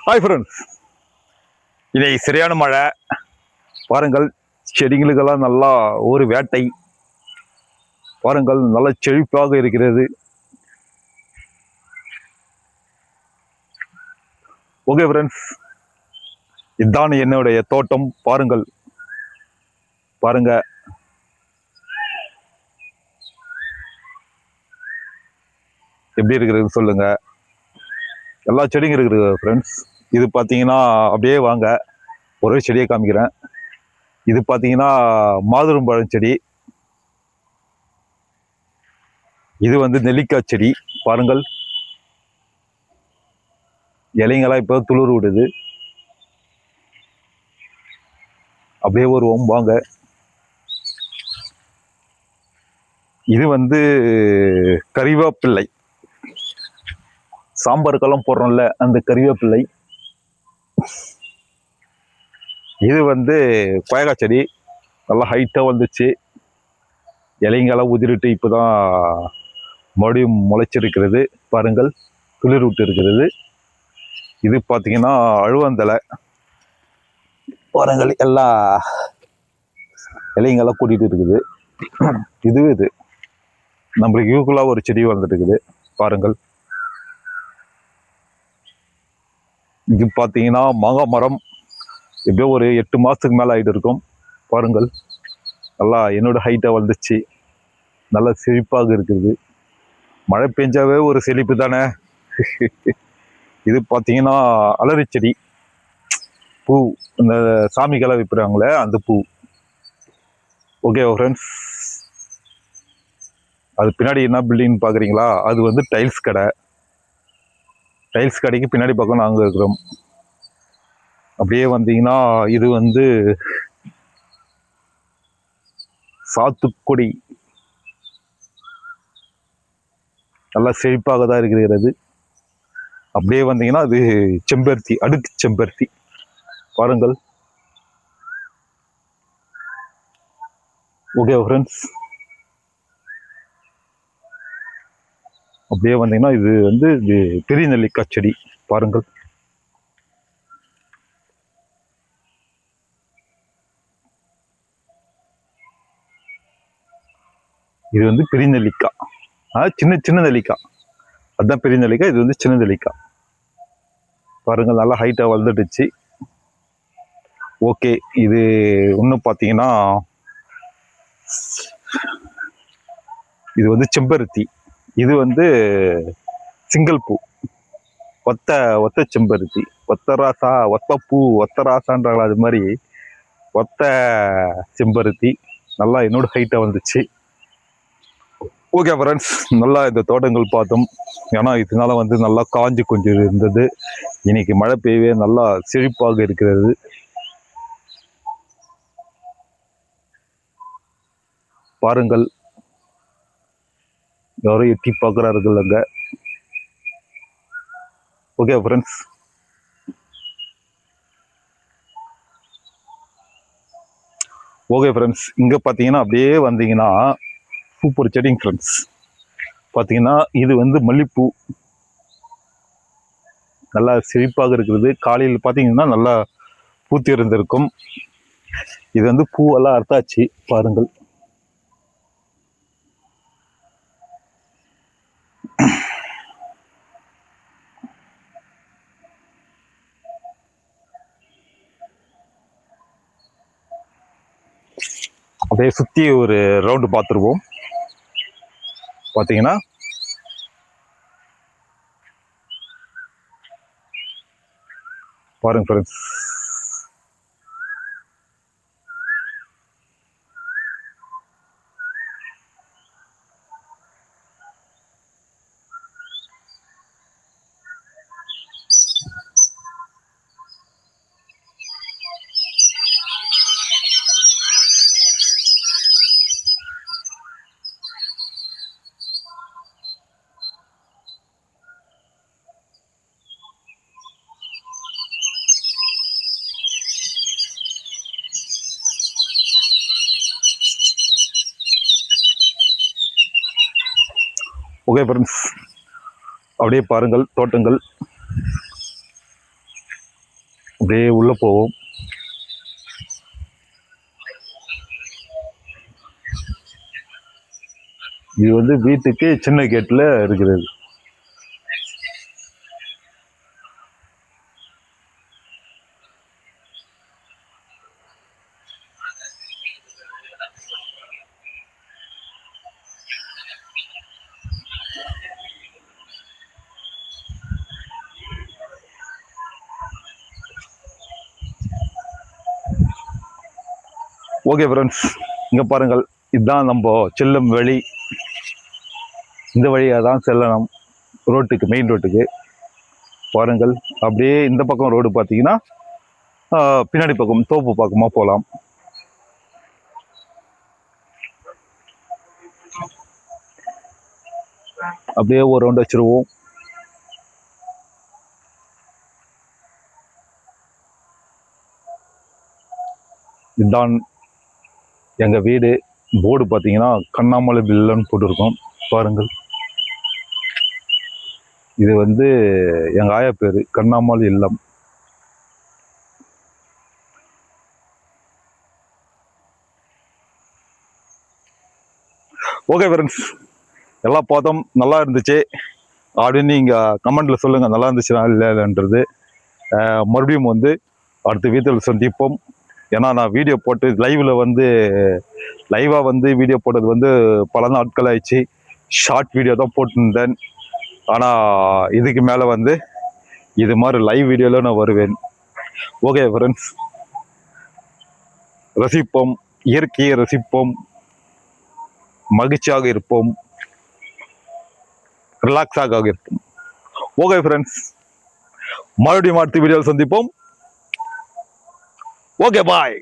Hi friends, இன்னைக்கு சரியான மழை. பாருங்கள், செடிகளுக்கெல்லாம் நல்லா ஒரு வேட்டை. பாருங்கள், நல்ல செழிப்பாக இருக்கிறது. ஓகே ஃப்ரெண்ட்ஸ், இதுதான் என்னுடைய தோட்டம். பாருங்கள், பாருங்க எப்படி இருக்கிறது சொல்லுங்க. எல்லா செடியும் இருக்குது ஃப்ரெண்ட்ஸ். இது பார்த்தீங்கன்னா அப்படியே வாங்க, ஒரே செடியை காமிக்கிறேன். இது பார்த்தீங்கன்னா மாதுளம்பழம் செடி. இது வந்து நெல்லிக்காய் செடி. பாருங்கள், இலைங்கெல்லாம் இப்போ துளிர் விடுது. அப்படியே வருவோம் வாங்க. இது வந்து கறிவேப்பிள்ளை, சாம்பாருக்கெல்லாம் போடுறோம்ல அந்த கறிவேப்பிள்ளை. இது வந்து கொயக்காய் செடி, நல்லா ஹைட்டாக வந்துச்சு. இலைங்கெல்லாம் உதிரிட்டு இப்போதான் மறுபடியும் முளைச்சிருக்கிறது. பாருங்கள், துளிர் விட்டு இருக்கிறது. இது பார்த்தீங்கன்னா அழுவந்தலை. பாருங்கள், எல்லா இலைங்கெல்லாம் கூட்டிகிட்டு இருக்குது. இது நம்மளுக்கு யூக்குலாக ஒரு செடி வந்துட்டு இருக்குது. பாருங்கள், இது பார்த்தீங்கன்னா மாங்காய் மரம். எப்படியோ ஒரு 8 மாதத்துக்கு மேலே ஆகிட்டு இருக்கும். பாருங்கள், நல்லா என்னோட ஹைட்டாக வந்துச்சு. நல்லா செழிப்பாக இருக்குது. மழை பெஞ்சாவே ஒரு செழிப்பு தானே. இது பார்த்தீங்கன்னா அலரி செடி, பூ, இந்த சாமிக்கெல்லாம் விற்கிறாங்களே அந்த பூ. ஓகே ஃப்ரெண்ட்ஸ், அது பின்னாடி என்ன பில்டிங் பார்க்குறீங்களா? அது வந்து டைல்ஸ் கடை. டைல்ஸ் கடைக்கு பின்னாடி பக்கம் நாங்கள் இருக்கிறோம். அப்படியே வந்தீங்கன்னா இது வந்து சாத்துக்குடி, நல்லா செழிப்பாக தான் இருக்கிறது. அப்படியே வந்தீங்கன்னா அது செம்பருத்தி, அடுக்கு செம்பருத்தி. பாருங்கள். ஓகே ஃப்ரெண்ட்ஸ், அப்படியே வந்தீங்கன்னா இது வந்து இது பெரிய நெல்லிக்காய் செடி. பாருங்கள், இது வந்து பெரிய நெல்லிக்காய். சின்ன சின்ன நெல்லிக்காய், அதுதான் பெரிய நெல்லிக்காய். இது வந்து சின்ன நெல்லிக்காய். பாருங்கள், நல்லா ஹைட்டாக வளர்ந்துடுச்சு. ஓகே, இது இன்னும் பார்த்தீங்கன்னா இது வந்து செம்பருத்தி. இது வந்து சிங்கிள் பூ, ஒத்த செம்பருத்தி. ஒத்த ராசா, ஒத்த பூ, ஒத்த ராசான்றாங்களா, அது மாதிரி ஒத்த செம்பருத்தி. நல்லா என்னோட ஹைட்டாக வந்துச்சு. ஓகே ஃப்ரெண்ட்ஸ், நல்லா இந்த தோட்டங்கள் பார்த்தோம். ஏன்னா இதனால வந்து நல்லா காஞ்சி கொஞ்சம் இருந்தது. இன்னைக்கு மழை பெய்யவே நல்லா செழிப்பாக இருக்கிறது. பாருங்கள், யாரும் எட்டி பார்க்குறார்கள் அங்க. ஓகே ஃப்ரெண்ட்ஸ், ஓகே ஃப்ரெண்ட்ஸ், இங்கே பார்த்தீங்கன்னா அப்படியே வந்தீங்கன்னா சூப்பர் செடிங் ஃப்ரெண்ட்ஸ். பார்த்தீங்கன்னா இது வந்து மல்லிப்பூ, நல்லா செழிப்பாக இருக்கிறது. காலையில் பார்த்தீங்கன்னா நல்லா பூத்தி இருந்திருக்கும். இது வந்து பூவெல்லாம் அறுத்தாச்சு. பாருங்கள், அப்படியே சுற்றி ஒரு ரவுண்டு பார்த்துருவோம். பார்த்தீங்கன்னா பாருங்க ஃப்ரெண்ட்ஸ், ஓகே ஃப்ரெண்ட்ஸ், அப்படியே பாருங்கள் தோட்டங்கள். அப்படியே உள்ள போவோம். இது வந்து வீட்டுக்கு சின்ன கேட்ல இருக்கிறது. ஓகே ஃப்ரெண்ட்ஸ், இங்க பாருங்கள், இதுதான் நம்ம செல்லும் வழி. இந்த வழியாக தான் செல்லணும் ரோட்டுக்கு, மெயின் ரோட்டுக்கு. பாருங்கள், அப்படியே இந்த பக்கம் ரோடு பார்த்தீங்கன்னா பின்னாடி பக்கம் தோப்பு பக்கமாக போகலாம். அப்படியே ஒரு ரவுண்ட் வச்சிருவோம். இதுதான் எங்க வீடு. போர்டு பார்த்தீங்கன்னா கண்ணாமலை பில்லுன்னு போட்டிருக்கோம். பாருங்கள், இது வந்து எங்க ஆயா பேரு, கண்ணாமலை இல்லம். ஓகே ஃப்ரெண்ட்ஸ், எல்லாம் பார்த்தோம், நல்லா இருந்துச்சு அப்படின்னு நீங்கள் கமெண்ட்டில் சொல்லுங்கள், நல்லா இருந்துச்சுன்னா இல்லைன்றது. மறுபடியும் வந்து அடுத்த வீட்டில் சந்திப்போம். ஏன்னா நான் வீடியோ போட்டு லைவாக வந்து வீடியோ போட்டது வந்து பல நாட்கள் ஆயிடுச்சு. ஷார்ட் வீடியோ தான் போட்டிருந்தேன். ஆனால் இதுக்கு மேலே வந்து இது மாதிரி லைவ் வீடியோவில் நான் வருவேன். ஓகே ஃப்ரெண்ட்ஸ், ரசிப்போம், இயற்கையை ரசிப்போம், மகிழ்ச்சியாக இருப்போம், ரிலாக்ஸாக இருப்போம். ஓகே ஃப்ரெண்ட்ஸ், மறுபடியும் அடுத்த வீடியோவில் சந்திப்போம். Okay bye.